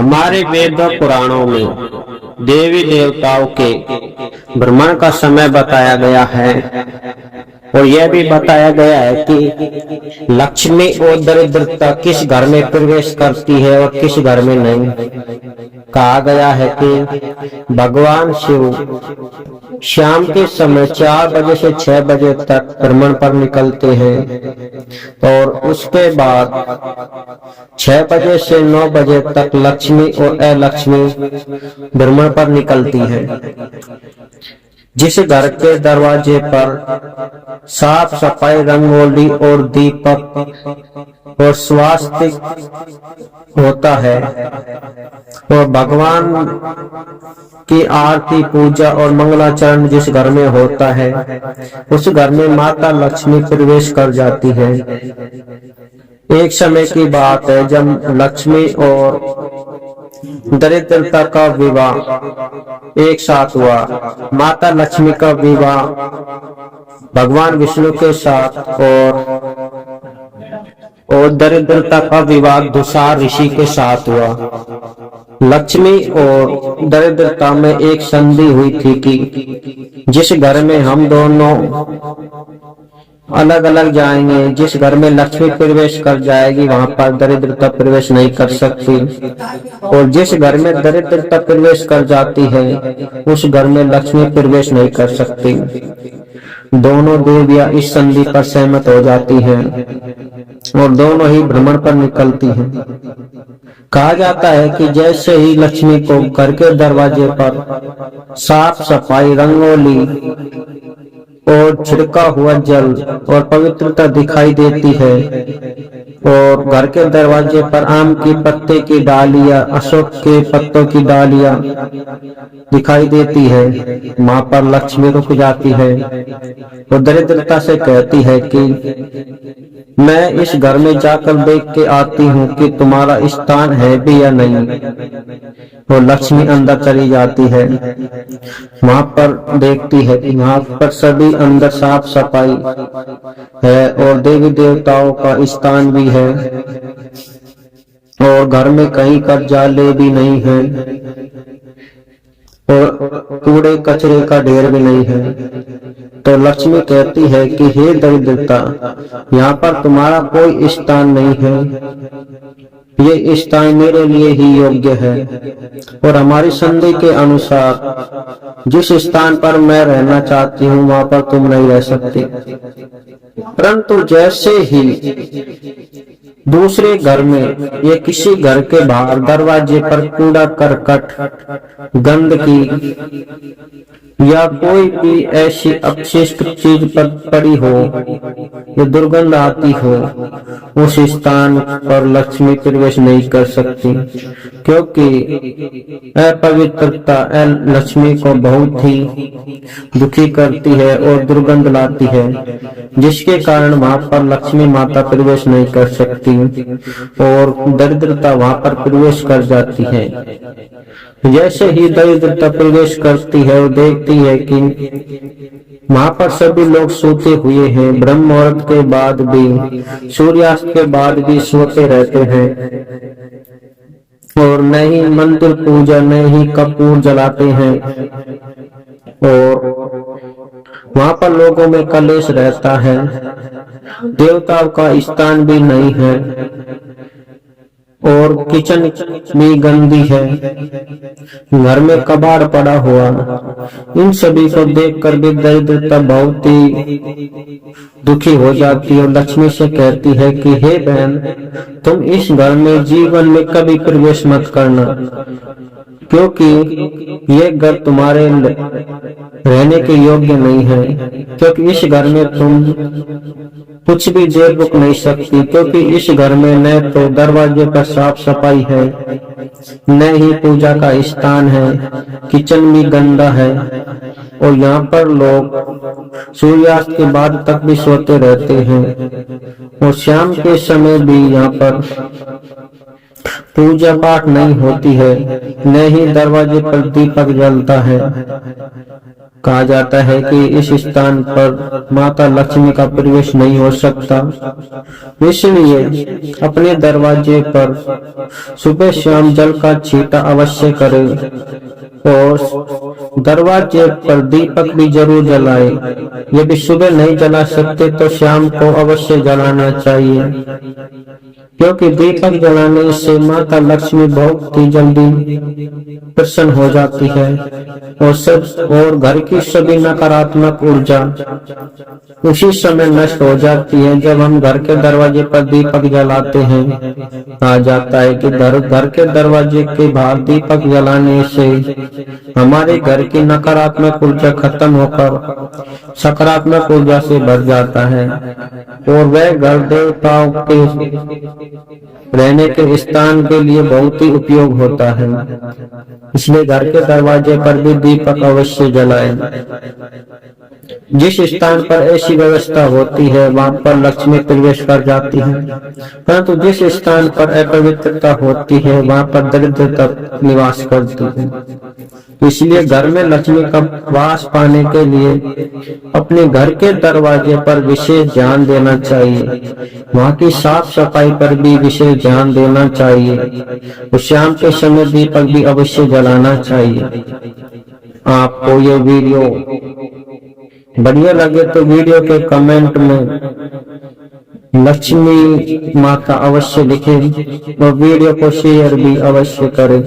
हमारे वेद और पुराणों में देवी देवताओं के भ्रमण का समय बताया गया है और यह भी बताया गया है कि लक्ष्मी और दरिद्रता किस घर में प्रवेश करती है और किस घर में नहीं। कहा गया है कि भगवान शिव शाम के समय 4 बजे से 6 बजे तक भ्रमण पर निकलते हैं और उसके बाद 6 बजे से 9 बजे तक लक्ष्मी और अलक्ष्मी भ्रमण पर निकलती है। जिस घर के दरवाजे पर साफ सफाई, रंगोली और दीपक और स्वास्तिक होता है और भगवान की आरती, पूजा और मंगलाचरण जिस घर में होता है उस घर में माता लक्ष्मी प्रवेश कर जाती है। एक समय की बात है जब लक्ष्मी और दरिद्रता का विवाह एक साथ हुआ। माता लक्ष्मी का विवाह भगवान विष्णु के साथ और दरिद्रता का विवाह दुसार ऋषि के साथ हुआ। लक्ष्मी और दरिद्रता में एक संधि हुई थी कि जिस घर में हम दोनों अलग अलग जाएंगे, जिस घर में लक्ष्मी प्रवेश कर जाएगी वहां पर दरिद्रता प्रवेश नहीं कर सकती और जिस घर में दरिद्रता प्रवेश कर जाती है उस घर में लक्ष्मी प्रवेश नहीं कर सकती। दोनों देवियां इस संधि पर सहमत हो जाती हैं और दोनों ही भ्रमण पर निकलती हैं। कहा जाता है कि जैसे ही लक्ष्मी को घर के दरवाजे पर साफ सफाई, रंगोली और छिड़का हुआ जल और पवित्रता दिखाई देती है और घर के दरवाजे पर आम की पत्ते की डालियां, अशोक के पत्तों की डालियां दिखाई देती है, वहां पर लक्ष्मी रुक जाती है और दरिद्रता से कहती है कि मैं इस घर में जाकर देख के आती हूँ कि तुम्हारा स्थान है भी या नहीं। और लक्ष्मी अंदर चली जाती है, वहां पर देखती है कि वहां पर सभी अंदर साफ सफाई है और देवी देवताओं का स्थान भी है और घर में कहीं कर जाले भी नहीं है और कूड़े कचरे का ढेर भी नहीं है। तो लक्ष्मी कहती है कि हे दरिद्रता, यहाँ पर तुम्हारा कोई स्थान नहीं है, ये स्थान मेरे लिए ही योग्य है और हमारी संधि के अनुसार जिस स्थान पर मैं रहना चाहती हूँ वहां पर तुम नहीं रह सकती। परंतु जैसे ही दूसरे घर में या किसी घर के बाहर दरवाजे पर कूड़ा करकट, गंदगी या कोई भी ऐसी अपशिष्ट चीज पर पड़ी हो या दुर्गंध आती हो, उस स्थान पर लक्ष्मी प्रवेश नहीं कर सकती क्योंकि अपवित्रता लक्ष्मी को बहुत ही दुखी करती है और दुर्गंध लाती है, जिसके कारण वहां पर लक्ष्मी माता प्रवेश नहीं कर सकती और दरिद्रता वहां पर प्रवेश कर जाती है। जैसे ही दरिद्रता प्रवेश करती है और देखती है कि वहां पर सभी लोग सोते हुए हैं, ब्रह्म मुहूर्त के बाद भी, सूर्यास्त के बाद भी सोते रहते हैं और न ही मंदिर पूजा, न ही कपूर जलाते हैं और वहां पर लोगों में कलेश रहता है, देवताओं का स्थान भी नहीं है और किचन भी गंदी है, घर में कबाड़ पड़ा हुआ। इन सभी को देखकर भी दरिद्रता बहुत ही दुखी हो जाती है और लक्ष्मी से कहती है कि हे बहन, तुम इस घर में जीवन में कभी प्रवेश मत करना क्योंकि ये घर तुम्हारे रहने के योग्य नहीं है, क्योंकि इस घर में तुम कुछ भी देर रुक नहीं सकती, क्योंकि इस घर में न तो दरवाजे पर साफ सफाई है, न ही पूजा का स्थान है, किचन भी गंदा है और यहाँ पर लोग सूर्यास्त के बाद तक भी सोते रहते हैं और शाम के समय भी यहाँ पर पूजा पाठ नहीं होती है, न ही दरवाजे पर दीपक जलता है। कहा जाता है कि इस स्थान पर माता लक्ष्मी का प्रवेश नहीं हो सकता, इसलिए अपने दरवाजे पर सुबह शाम जल का छींटा अवश्य करें और दरवाजे पर दीपक भी जरूर जलाए। यदि सुबह नहीं जला सकते तो शाम को अवश्य जलाना चाहिए, क्योंकि दीपक जलाने से माता लक्ष्मी बहुत ही जल्दी प्रसन्न हो जाती है और घर की सभी नकारात्मक ऊर्जा उसी समय नष्ट हो जाती है जब हम घर के दरवाजे पर दीपक जलाते हैं। कहा जाता है कि घर के दरवाजे के बाहर दीपक जलाने से हमारे घर की नकारात्मक ऊर्जा खत्म होकर सकारात्मक ऊर्जा से भर जाता है और वह घर देवताओं के रहने के स्थान के लिए बहुत ही उपयोग होता है। इसलिए घर के दरवाजे पर भी दीपक अवश्य जलाएं। जिस स्थान पर ऐसी व्यवस्था होती है वहां पर लक्ष्मी प्रवेश कर जाती है, परंतु जिस स्थान पर अपवित्रता होती है वहां पर दरिद्रता निवास करती है। इसलिए घर में लक्ष्मी का वास पाने के लिए अपने घर के दरवाजे पर विशेष ध्यान देना चाहिए। वहां की साफ सफाई पर भी विशेष ध्यान देना चाहिए और शाम के समय दीपक भी अवश्य जलाना चाहिए। आपको ये वीडियो बढ़िया लगे तो वीडियो के कमेंट में लक्ष्मी माता अवश्य लिखें और वीडियो को शेयर भी अवश्य करें।